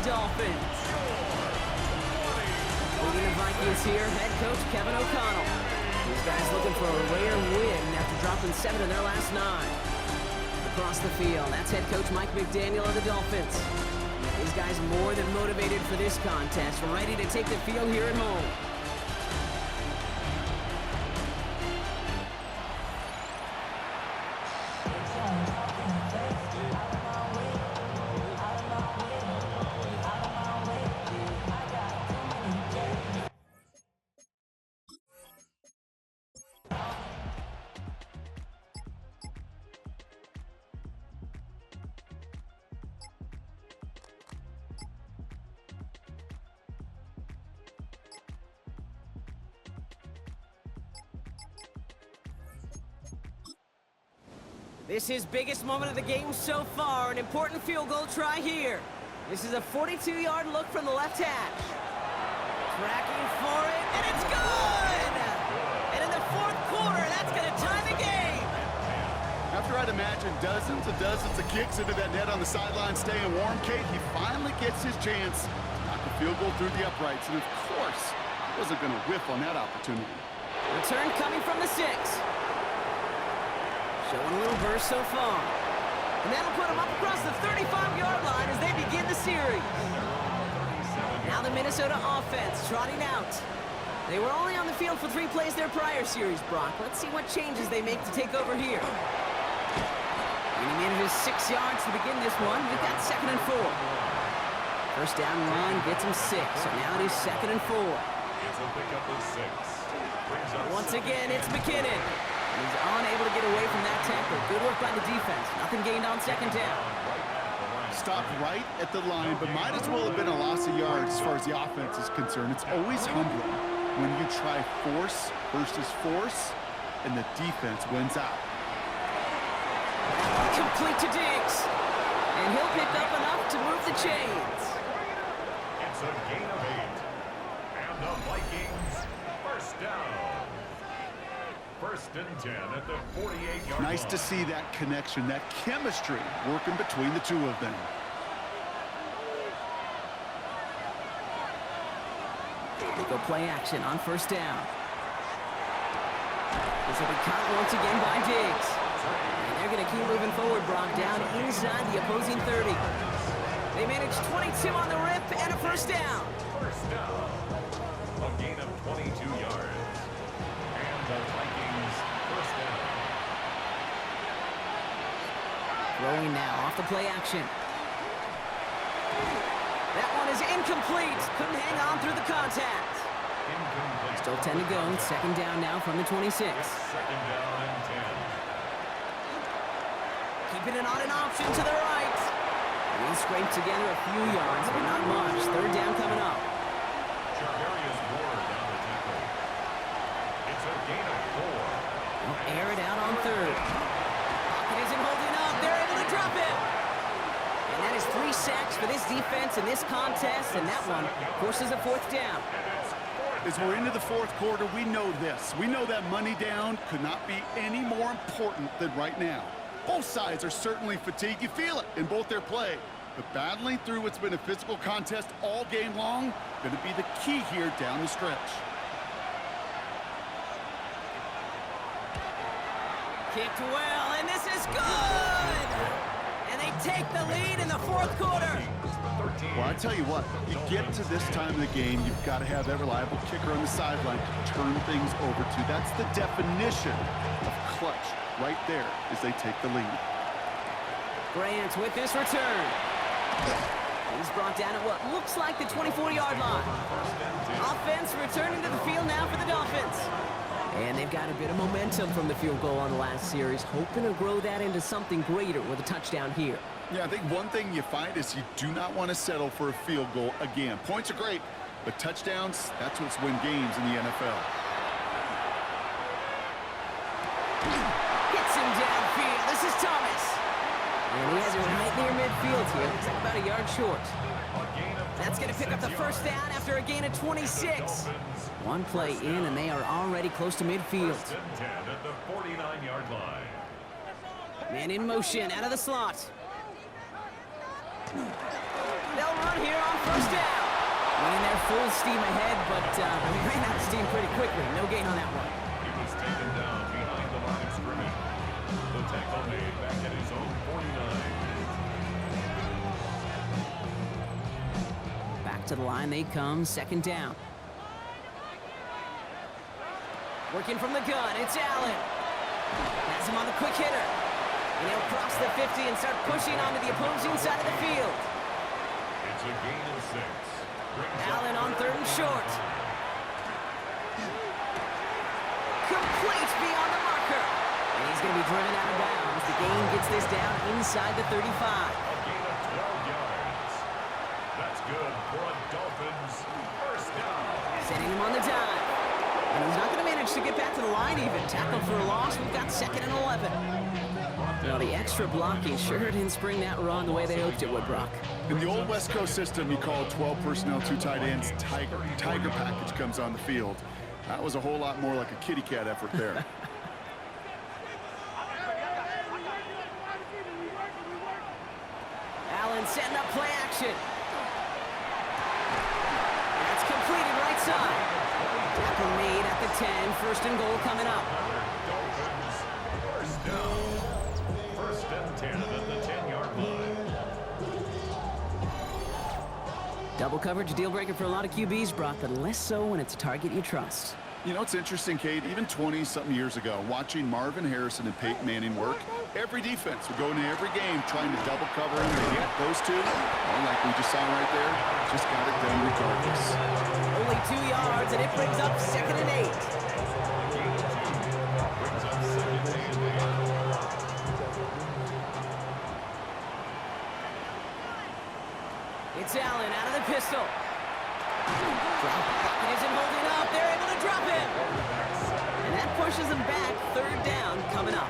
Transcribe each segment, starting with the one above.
Dolphins. Leading the Vikings here, head coach Kevin O'Connell. These guys looking for a rare win after dropping 7 of their last 9. Across the field, that's head coach Mike McDaniel of the Dolphins. These guys more than motivated for this contest, ready to take the field here at home. This is biggest moment of the game so far, an important field goal try here. This is a 42-yard look from the left hash. Tracking for it, and it's good! And in the fourth quarter, that's going to tie the game. After I'd imagine dozens of kicks into that net on the sideline staying warm, Kate, he finally gets his chance to knock a field goal through the uprights. And of course, he wasn't going to whiff on that opportunity. Return coming from the 6. Showing a little burst so far. And that'll put them up across the 35-yard line as they begin the series. Now the Minnesota offense trotting out. They were only on the field for 3 plays their prior series, Brock. Let's see what changes they make to take over here. Gaining in his 6 yards to begin this one. We've got 2nd and 4. First down run gets him 6. So now it is 2nd and 4. Once again, it's McKinnon. He's unable to get away from that tackle. Good work by the defense. Nothing gained on 2nd down. Stopped right at the line, but might as well have been a loss of yards as far as the offense is concerned. It's always humbling when you try force versus force, and the defense wins out. Complete to Diggs. And he'll pick up enough to move the chains. It's a gain of 8. And the Vikings, first down. 1st and 10 at the 48-yard line. Nice to see that connection, that chemistry working between the two of them. They go play action on 1st down. This will be caught once again by Diggs. And they're going to keep moving forward, Brock, down inside the opposing 30. They managed 22 on the rip and a 1st down. First down. A gain of 22 yards. And the Vikings first down. Throwing now off the play action. That one is incomplete. Couldn't hang on through the contact. Incomplete. Still 10 to go. 2nd down now from the 26. 2nd down and 10. Keeping it on an option to the right. And he scraped together a few yards, but not much. 3rd down coming up. Charvarius Ward down the tackle. It's a gain of 4. They'll air it out on 3rd. Pocket isn't holding up. They're able to drop it. And that is 3 sacks for this defense in this contest, and that one forces a 4th down. As we're into the 4th quarter, we know this. We know that money down could not be any more important than right now. Both sides are certainly fatigued. You feel it in both their play. But battling through what's been a physical contest all game long, going to be the key here down the stretch. Kicked well, and this is good! And they take the lead in the 4th quarter. Well, I tell you what, you get to this time of the game, you've got to have that reliable kicker on the sideline to turn things over to. That's the definition of clutch right there as they take the lead. Grant with this return. He's brought down at what looks like the 24-yard line. Offense returning to the field now for the Dolphins. And they've got a bit of momentum from the field goal on the last series, hoping to grow that into something greater with a touchdown here. Yeah, I think one thing you find is you do not want to settle for a field goal again. Points are great, but touchdowns, that's what's win games in the NFL. Hits him downfield. This is Thomas. And he has it right near midfield here. Looks like about a yard short. That's going to pick up the 1st down after a gain of 26. One play in, and they are already close to midfield. 1st and 10 at the 49-yard line. Man in motion, out of the slot. They'll run here on touchdown. Running their full steam ahead, but they ran out of steam pretty quickly. No gain on that one. He was taken down behind the line of scrimmage. The tackle made back at his own 49. Back to the line they come, second down. Working from the gun, it's Allen. Has him on the quick hitter. And he'll cross the 50 and start pushing onto the opposing side of the field. It's a gain of 6. Allen on third and short. Complete beyond the marker. And he's going to be driven out of bounds. The gain gets this down inside the 35. A gain of 12 yards. That's good for a Dolphins first down. Setting him on the dive. And he's not going to manage to get back to the line even. Tackled for a loss. We've got second and 11. Well, the extra blocking sure didn't spring that run the way they hoped it would, Brock. In the old West Coast system, you call 12 personnel, 2 tight ends, Tiger. Tiger package comes on the field. That was a whole lot more like a kitty cat effort there. Allen setting up play action. That's completed right side. Tackle made at the 10. First and goal coming up. Dolphins first down. First and 10 at the 10-yard line. Double coverage, deal breaker for a lot of QBs, Brock, but less so when it's a target you trust. You know, it's interesting, Kate, even 20-something years ago, watching Marvin Harrison and Peyton Manning work, every defense would go into every game trying to double cover him, and yet those two, well, like we just saw right there, just got it done regardless. Only 2 yards, and it brings up second and 8. Brings up second and 8. It's Allen out of the pistol. It isn't holding up. They're able to drop him. And that pushes them back. Third down coming up.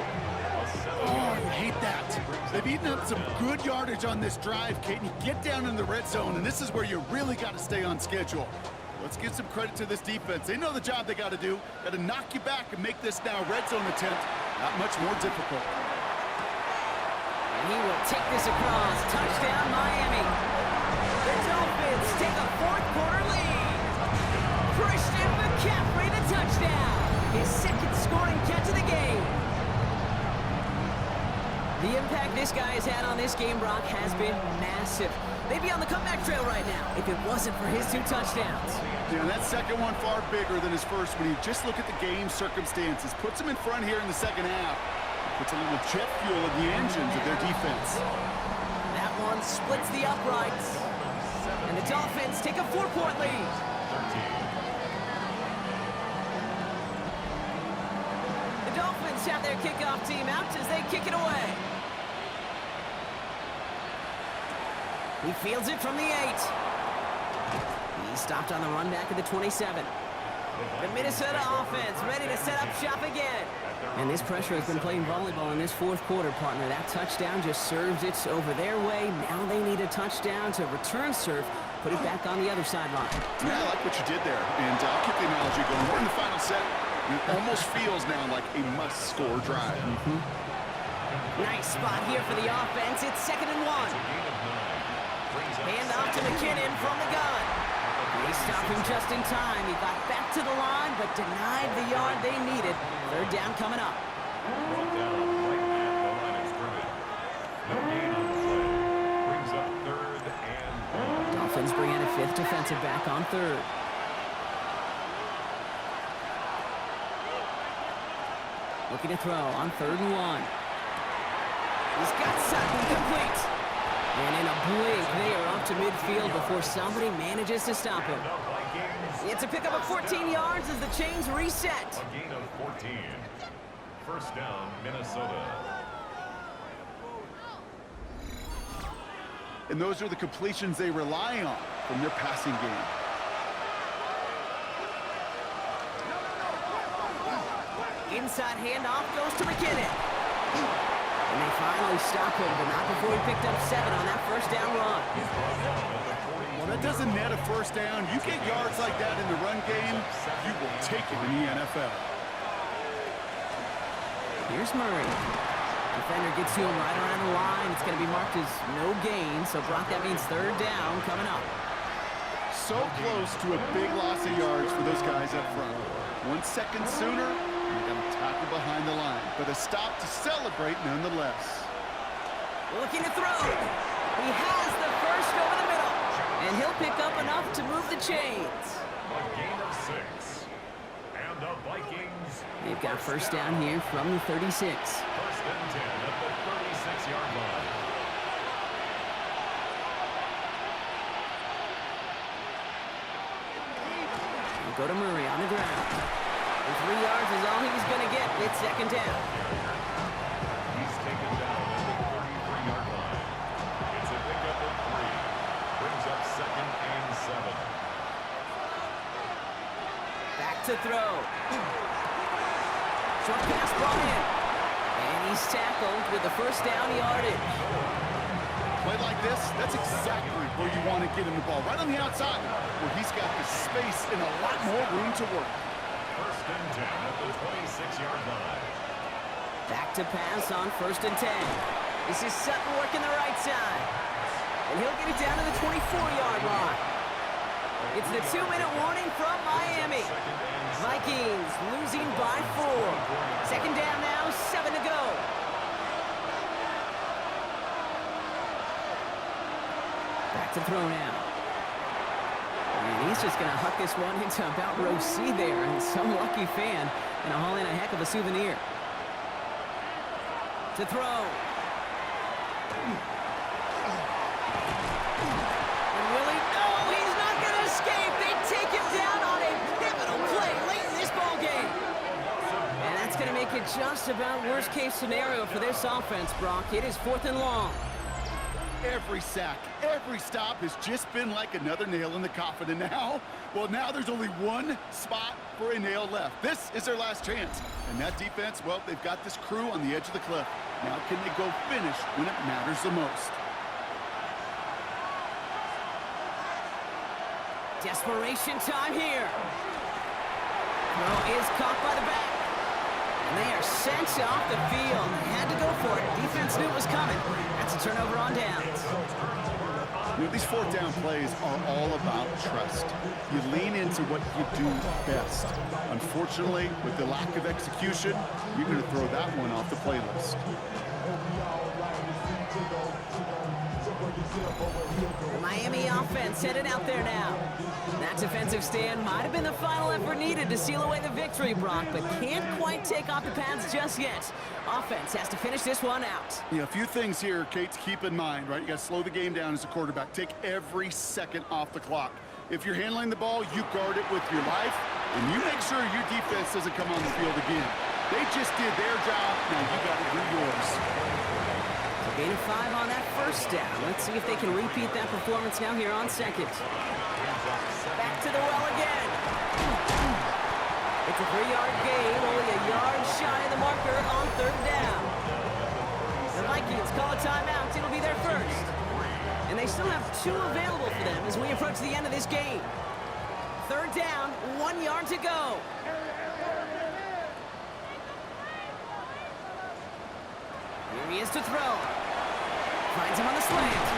Oh, I hate that. They've eaten up some good yardage on this drive, Kate, and you get down in the red zone, and this is where you really got to stay on schedule. Let's give some credit to this defense. They know the job they got to do. Got to knock you back and make this now red zone attempt not much more difficult. And he will take this across. Touchdown, Miami. The Dolphins take a fourth-quarter lead. Christian McCaffrey, the touchdown. His second scoring catch of the game. The impact this guy has had on this game, Brock, has been massive. They'd be on the comeback trail right now if it wasn't for his 2 touchdowns. Yeah, that second one far bigger than his first when you just look at the game circumstances. Puts him in front here in the second half. Puts a little jet fuel in the engines of their defense. That one splits the uprights. And the Dolphins take a 4-point lead. The Dolphins have their kickoff team out as they kick it away. He fields it from the 8. He stopped on the run back at the 27. The Minnesota offense ready to set up shop again. And this pressure has been playing volleyball in this fourth quarter, partner. That touchdown just serves it over their way. Now they need a touchdown to return serve, put it back on the other sideline. Yeah, I like what you did there. And I'll keep the analogy going. We're in the final set. It almost feels now like a must-score drive. Nice spot here for the offense. It's second and 1. Hand off to McKinnon from the gun. They stopped him just in time. He got back to the line, but denied the yard they needed. Third down coming up. Brought down right at the line of scrimmage. No gain on the play. Brings up third and 1. Dolphins bring in a 5th defensive back on third. Looking to throw on third and 1. He's got Sutton complete. And in a blink, they are off to midfield before somebody manages to stop him. It's a pickup of 14 yards as the chains reset. A gain of 14. First down, Minnesota. And those are the completions they rely on from their passing game. Inside handoff goes to McKinnon. And they finally stop him, but not before he picked up 7 on that first down run. Well, that doesn't net a first down. You get yards like that in the run game, you will take it in the NFL. Here's Murray. Defender gets to him right around the line. It's going to be marked as no gain. So, Brock, that means third down coming up. so close to a big loss of yards for those guys up front. 1 second sooner, and they got a tackle behind the line, but a stop to celebrate nonetheless. Looking to throw. He has the first over the middle, and he'll pick up enough to move the chains. A gain of 6. And the Vikings. They've got first down here from the 36. First and 10 at the 36-yard line. We'll go to Murray on the ground. And 3 yards is all he was going to get. It's second down. He's taken down at the 33-yard line. It's a pickup of 3. Brings up second and 7. Back to throw. Short pass brought in. And he's tackled with the first down yardage. Play like this, that's exactly where you want to get him the ball. Right on the outside, where he's got the space and a lot more room to work. First and 10 at the 26-yard line. Back to pass on first and 10. This is Sutton working the right side. And he'll get it down to the 24-yard line. It's the 2-minute warning from Miami. Vikings losing by 4. Second down now, 7 to go. Back to throw now. And he's just going to huck this one into about row C there. And some lucky fan going to haul in a heck of a souvenir. To throw. And Willie, no, he's not going to escape. They take him down on a pivotal play late in this ball game. And that's going to make it just about worst case scenario for this offense, Brock. It is 4th and long. Every sack, every stop has just been like another nail in the coffin. And now, well, now there's only one spot for a nail left. This is their last chance. And that defense, well, they've got this crew on the edge of the cliff. Now can they go finish when it matters the most? Desperation time here. Throw is caught by the back. And they are sent off the field. They had to go for it. Defense knew it was coming. That's a turnover on downs. You know, these 4th down plays are all about trust. You lean into what you do best. Unfortunately, with the lack of execution, you're going to throw that one off the playlist. The Miami offense headed out there now. That defensive stand might have been the final effort needed to seal away the victory, Brock, but can't quite take off the pads just yet. Offense has to finish this one out. Yeah, a few things here, Kate, to keep in mind, right? You got to slow the game down as a quarterback. Take every second off the clock. If you're handling the ball, you guard it with your life, and you make sure your defense doesn't come on the field again. They just did their job. Now you got to do yours. So gain of 5 on that first down. Let's see if they can repeat that performance now here on second. Back to the well again. It's a 3-yard gain, only a yard shy of the marker on 3rd down. The Vikings call a timeout. It'll be their first. And they still have 2 available for them as we approach the end of this game. 3rd down, 1 yard to go. Here he is to throw. Finds him on the slant.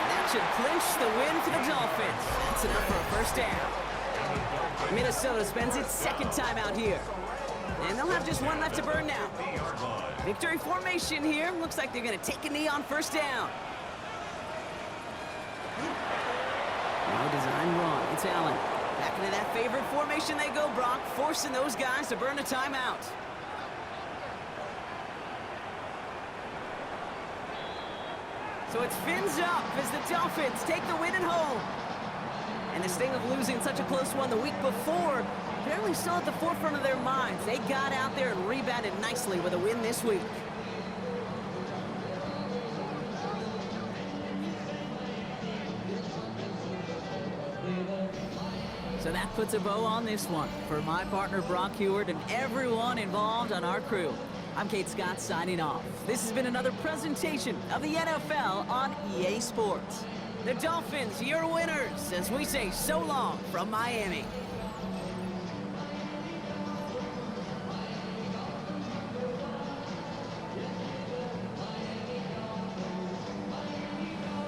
And that should clinch the win for the Dolphins. That's enough for a first down. Minnesota spends its 2nd timeout here. And they'll have just 1 left to burn now. Victory formation here. Looks like they're going to take a knee on first down. No design wrong. It's Allen. Back into that favorite formation they go, Brock, forcing those guys to burn a timeout. So it's fins up as the Dolphins take the win at home. And the sting of losing such a close one the week before, apparently still at the forefront of their minds. They got out there and rebounded nicely with a win this week. So that puts a bow on this one. For my partner Brock Heward and everyone involved on our crew, I'm Kate Scott signing off. This has been another presentation of the NFL on EA Sports. The Dolphins, your winners, as we say so long from Miami.